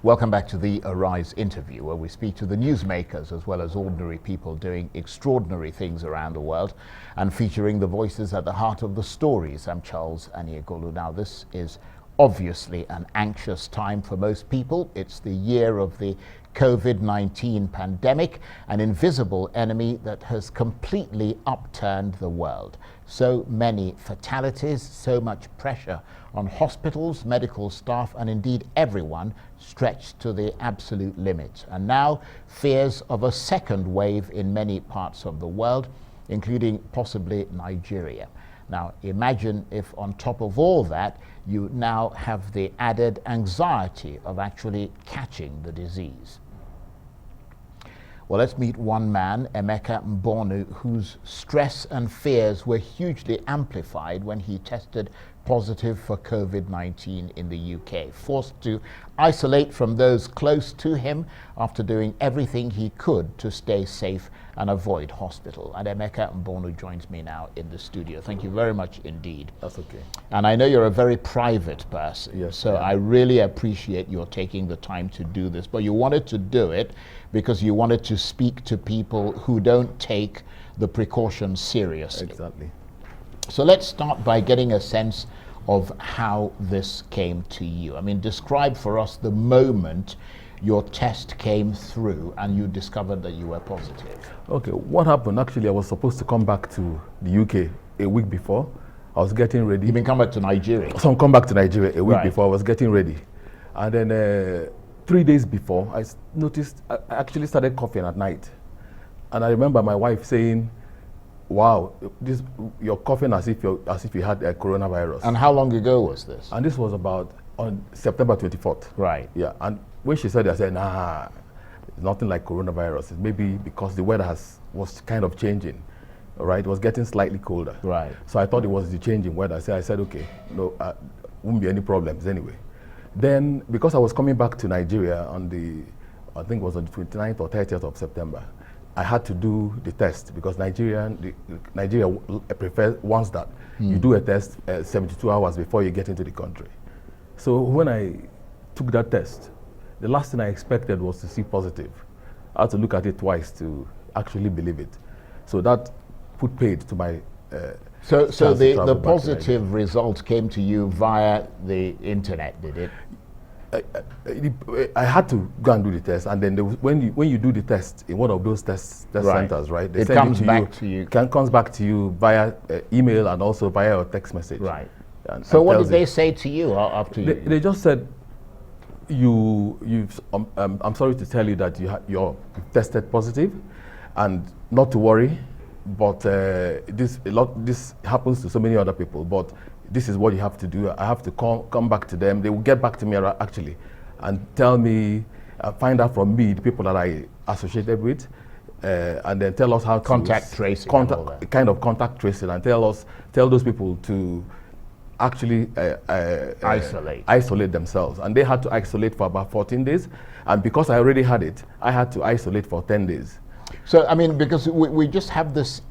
Welcome back to the Arise interview, where we speak to the newsmakers as well as ordinary people doing extraordinary things around the world and featuring the voices at the heart of the stories. I'm Charles Aniegolu. Now, this is obviously an anxious time for most people. It's the year of the COVID-19 pandemic, an invisible enemy that has completely upturned the world. So many fatalities, so much pressure on hospitals, medical staff, and indeed everyone stretched to the absolute limit. And now fears of a second wave in many parts of the world, including possibly Nigeria. Now, imagine if on top of all that, you now have the added anxiety of actually catching the disease. Well, let's meet one man, Emeka Mbonu, whose stress and fears were hugely amplified when he tested positive for COVID-19 in the UK, forced to isolate from those close to him after doing everything he could to stay safe and avoid hospital. And Emeka Mbonu joins me now in the studio. Thank you very much indeed. That's okay. And I know you're a very private person, yes, so I really appreciate your taking the time to do this. But you wanted to do it because you wanted to speak to people who don't take the precautions seriously. Exactly. So let's start by getting a sense of how this came to you. I mean, describe for us the moment your test came through and you discovered that you were positive. Okay, what happened? Actually, I was supposed to come back to the UK a week before. I was getting ready. You've been come back to Nigeria? So I come back to Nigeria a week before. I was getting ready. And then 3 days before, I noticed I actually started coughing at night. And I remember my wife saying, wow, you're coughing as if you had a coronavirus. And how long ago was this? And this was about on September 24th. Right. Yeah. And when she said it, I said, nah, it's nothing like coronavirus. It's maybe because the weather was kind of changing. All right. It was getting slightly colder. Right. So I thought it was the changing weather. I said, okay, no, won't be any problems anyway. Then, because I was coming back to Nigeria on I think it was on the 29th or 30th of September, I had to do the test because Nigeria wants that you do a test 72 hours before you get into the country. So when I took that test, the last thing I expected was to see positive. I had to look at it twice to actually believe it. So that put paid to my So the positive result came to you via the internet, did it? I had to go and do the test, and then when you do the test in one of those test centers, right? They comes back to you. Comes back to you via email and also via a text message. Right. So what did they say to you after you? They just said, I'm sorry to tell you that you're tested positive, and not to worry, but this happens to so many other people, but this is what you have to do. I have to come back to them. They will get back to me actually and tell me, find out from me the people that I associated with, and then tell us how to contact tracing, kind of contact tracing, and tell those people to actually isolate themselves. And they had to isolate for about 14 days. And because I already had it, I had to isolate for 10 days. So, I mean, because we just have this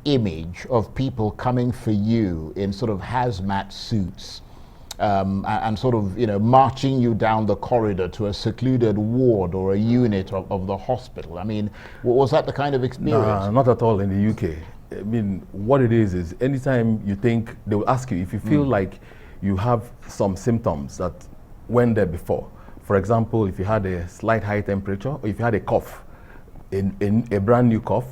image of people coming for you in sort of hazmat suits and sort of, marching you down the corridor to a secluded ward or a unit of the hospital. I mean, was that the kind of experience? No, not at all in the UK. I mean, what it is anytime you think, they will ask you if you feel like you have some symptoms that went there before. For example, if you had a slight high temperature, or if you had a cough, in a brand new cough,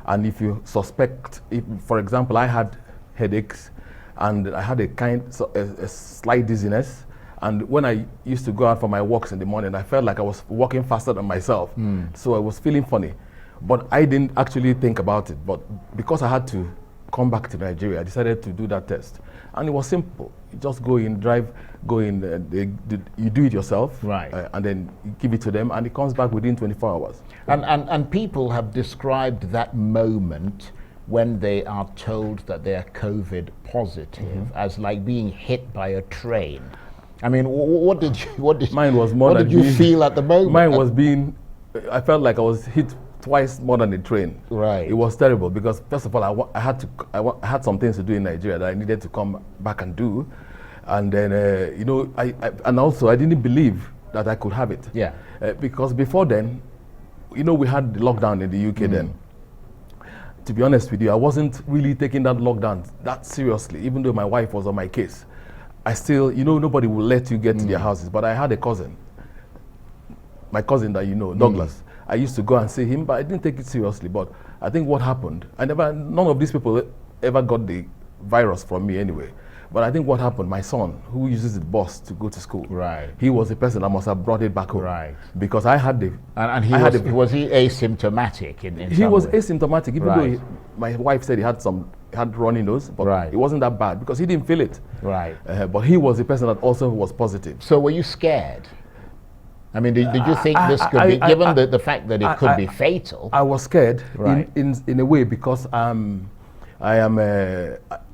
and if you suspect, for example, I had headaches and I had a slight dizziness, and when I used to go out for my walks in the morning, I felt like I was walking faster than myself. So I was feeling funny, but I didn't actually think about it. But because I had to come back to Nigeria, I decided to do that test. And it was simple. You just go in, you do it yourself, right? And then you give it to them, and it comes back within 24 hours. And people have described that moment when they are told that they are COVID positive as like being hit by a train. I mean, what did you feel at the moment? Mine was I felt like I was hit twice more than the train. Right. It was terrible because first of all, I had some things to do in Nigeria that I needed to come back and do, and then I didn't believe that I could have it. Yeah. Because before then, you know, we had the lockdown in the UK then. To be honest with you, I wasn't really taking that lockdown that seriously, even though my wife was on my case. I still, you know, nobody will let you get to their houses, but I had a cousin, my cousin that you know, Douglas. I used to go and see him, but I didn't take it seriously. But I think what happened, none of these people ever got the virus from me anyway. But I think what happened, my son, who uses the bus to go to school, Right. he was the person that must have brought it back home. Right. Because I had the... And was he asymptomatic in He some was way? asymptomatic, even Right. though my wife said he had runny nose, but Right. it wasn't that bad because he didn't feel it. Right. But he was the person that also was positive. So were you scared? I mean, did you think this could be, given the fact that it could be fatal? I was scared Right. in a way because I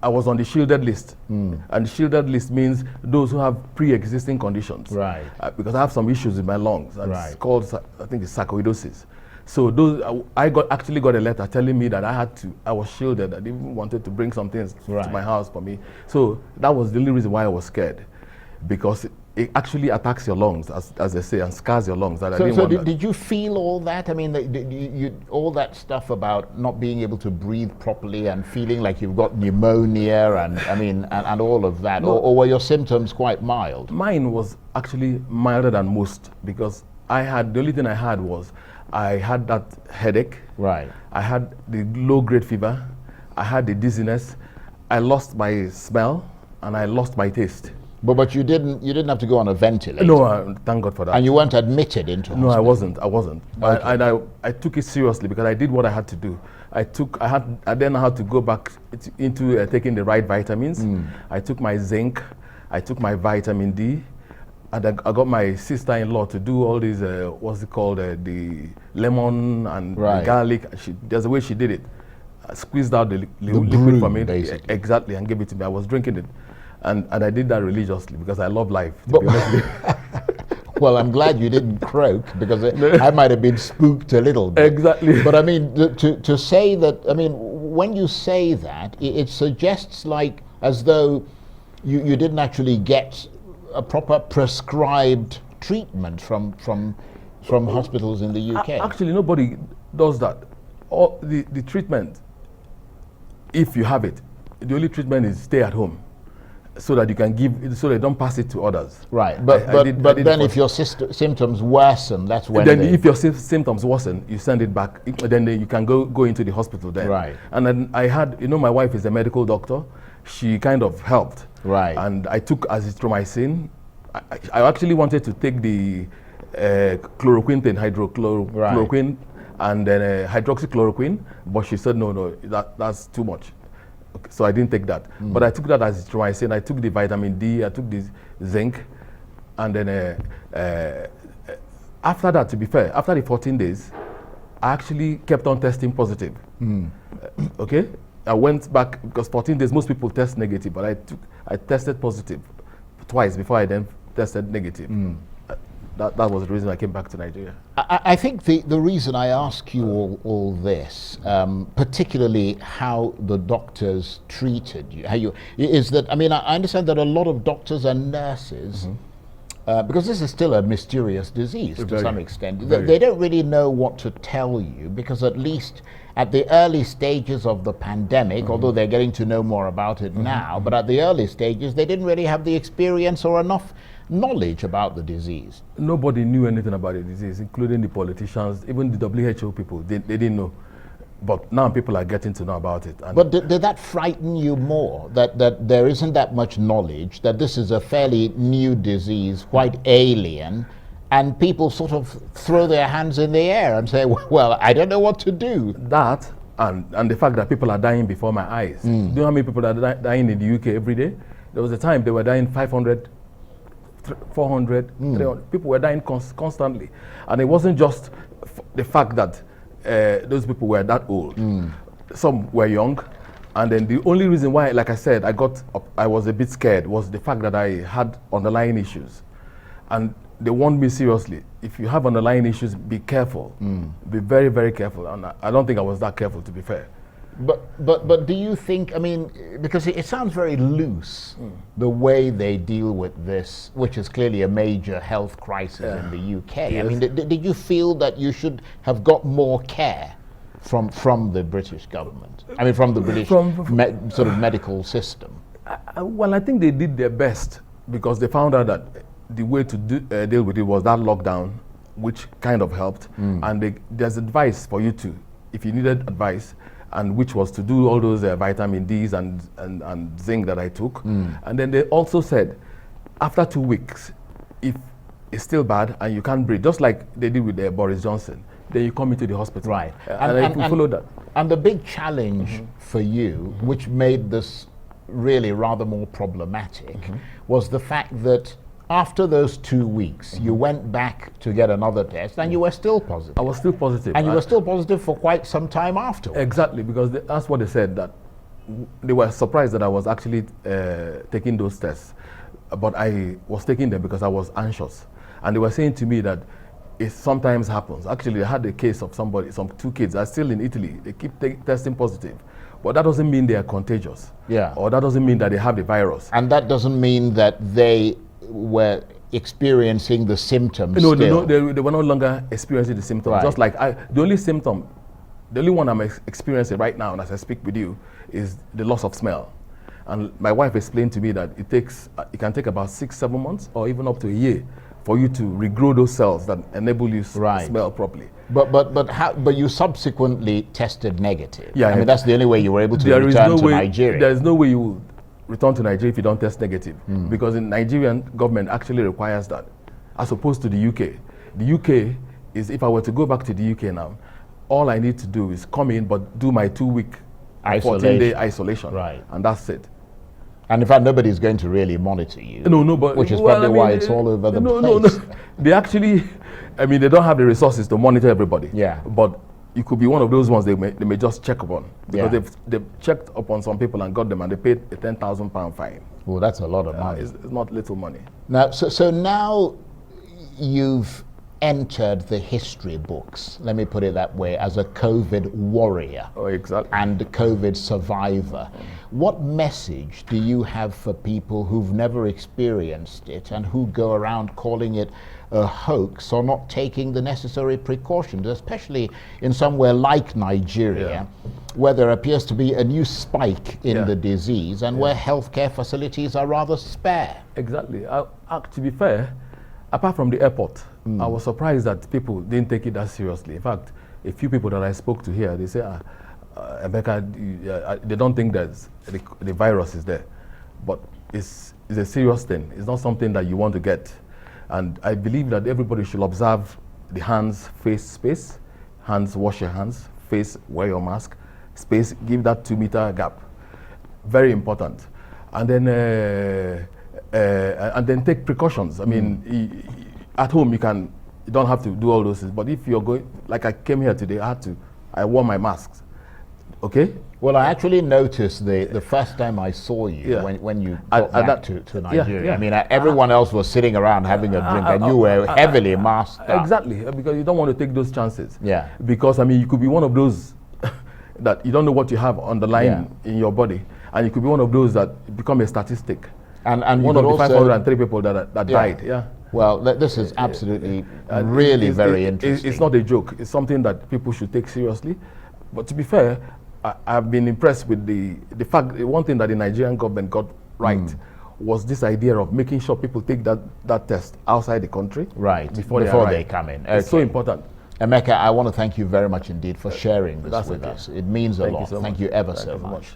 was on the shielded list, and the shielded list means those who have pre-existing conditions. Right. Because I have some issues with my lungs, and Right. it's called, I think it's sarcoidosis. So I actually got a letter telling me that I was shielded. I even wanted to bring some things to Right. my house for me. So that was the only reason why I was scared, because it actually attacks your lungs, as they say, and scars your lungs. Did you feel all that? I mean, all that stuff about not being able to breathe properly and feeling like you've got pneumonia and all of that, No. or were your symptoms quite mild? Mine was actually milder than most because the only thing I had was I had that headache. Right. I had the low-grade fever. I had the dizziness. I lost my smell and I lost my taste. But you didn't have to go on a ventilator. No, thank God for that. And you weren't admitted into hospital. No, I wasn't. Okay. And I took it seriously because I did what I had to do. I then had to go back into taking the right vitamins. I took my zinc. I took my vitamin D. And I got my sister-in-law to do all these, what's it called, the lemon and Right. the garlic. There's a way she did it. I squeezed out the liquid brew, from it, basically. exactly, and gave it to me. I was drinking it. And I did that religiously because I love life, to be honest with you. Well, I'm glad you didn't croak because I might have been spooked a little bit. Exactly. But I mean, to say that, I mean, when you say that, it suggests like as though you didn't actually get a proper prescribed treatment from hospitals in the UK. Actually, nobody does that. All the treatment, if you have it, the only treatment is stay at home, so that you can so they don't pass it to others. Right, but then if your symptoms worsen, that's when. Then if your symptoms worsen, you send it back. Then you can go into the hospital then. Right. And then I had, my wife is a medical doctor. She kind of helped. Right. And I took azithromycin. I actually wanted to take the chloroquine and hydrochloroquine and then hydroxychloroquine, but she said no, that's too much. Okay, so I didn't take that. But I took that azithromycin. I took the vitamin D. I took the zinc, and then after that, to be fair, after the 14 days, I actually kept on testing positive. Okay, I went back because 14 days most people test negative, but I tested positive twice before I then tested negative. That was the reason I came back to Nigeria. I think the reason I ask you all this, particularly how the doctors treated you, is that, I mean, I understand that a lot of doctors and nurses, because this is still a mysterious disease to some extent, they don't really know what to tell you, because at least at the early stages of the pandemic, although they're getting to know more about it now, but at the early stages, they didn't really have the experience or enough knowledge about the disease. Nobody knew anything about the disease, including the politicians, even the WHO people. They didn't know. But now people are getting to know about it. And but did that frighten you more, that there isn't that much knowledge, that this is a fairly new disease, quite alien, and people sort of throw their hands in the air and say, well, I don't know what to do? That, and the fact that people are dying before my eyes. Do you know how many people are dying in the UK every day? There was a time they were dying 500, 400, 300. People were dying constantly. And it wasn't just the fact that those people were that old. Some were young. And then the only reason why, like I said, I was a bit scared was the fact that I had underlying issues. And they warned me seriously, if you have underlying issues, be careful. Be very, very careful. And I don't think I was that careful, to be fair. But do you think, I mean, because it sounds very loose, the way they deal with this, which is clearly a major health crisis in the UK. Yes. I mean, did you feel that you should have got more care from the British government? I mean, from the British sort of medical system? Well, I think they did their best because they found out that the way to deal with it was that lockdown, which kind of helped. And there's advice for you to, if you needed advice, and which was to do all those vitamin Ds and zinc that I took. And then they also said, after 2 weeks, if it's still bad and you can't breathe, just like they did with Boris Johnson, then you come into the hospital. Right. And we followed that. And the big challenge for you, which made this really rather more problematic, was the fact that after those 2 weeks, you went back to get another test and you were still positive. I was still positive. And you were still positive for quite some time afterwards. Exactly, because that's what they said, that they were surprised that I was actually taking those tests. But I was taking them because I was anxious. And they were saying to me that it sometimes happens. Actually, I had a case of some 2 kids are still in Italy. They keep testing positive. But that doesn't mean they are contagious. Yeah. Or that doesn't mean that they have the virus. And that doesn't mean that they were experiencing the symptoms No, still. they were no longer experiencing the symptoms. Right. Just like the only one I'm experiencing right now, and as I speak with you, is the loss of smell. And my wife explained to me that it can take about 6-7 months or even up to a year for you to regrow those cells that enable you to smell properly. But you subsequently tested negative. Yeah, I mean, that's the only way you were able to return to Nigeria. There is no way you will return to Nigeria if you don't test negative, because the Nigerian government actually requires that, as opposed to the UK. The UK is, if I were to go back to the UK now, all I need to do is come in but do my 2-week, 14-day isolation. Right. And that's it. And in fact, nobody's going to really monitor you. No, but which is probably why it's all over the place. No. They actually, I mean, they don't have the resources to monitor everybody. Yeah. But you could be one of those ones they may just check upon, because they've checked upon some people and got them, and they paid a £10,000 fine. Well, that's a lot of money. It's not little money. Now, so now you've entered the history books, let me put it that way, as a COVID warrior. Oh, exactly. And a COVID survivor. What message do you have for people who've never experienced it and who go around calling it a hoax or not taking the necessary precautions, especially in somewhere like Nigeria, where there appears to be a new spike in the disease and where healthcare facilities are rather spare? Exactly. To be fair, apart from the airport, I was surprised that people didn't take it that seriously. In fact, a few people that I spoke to here, they say, Emeka, they don't think that the virus is there. But it's a serious thing. It's not something that you want to get. And I believe that everybody should observe the hands, face, space. Hands, wash your hands. Face, wear your mask. Space, give that 2-meter gap. Very important. And then take precautions. I mean, at home you don't have to do all those things. But if you're going, like I came here today, I wore my masks. Okay? Well, I actually noticed the first time I saw you when you got back to Nigeria. I mean, everyone else was sitting around having a drink, and you were heavily masked up. Exactly, because you don't want to take those chances. Yeah. Because, I mean, you could be one of those that you don't know what you have underlying in your body, and you could be one of those that become a statistic. And one of the 503 people that died. Yeah. Well, this is absolutely really very interesting. It's not a joke. It's something that people should take seriously. But to be fair, I've been impressed with the fact, one thing that the Nigerian government got right was this idea of making sure people take that test outside the country. Right, before they come in. Okay. It's so important. Emeka, I want to thank you very much indeed for sharing this with us. It means a lot. So thank you ever so much.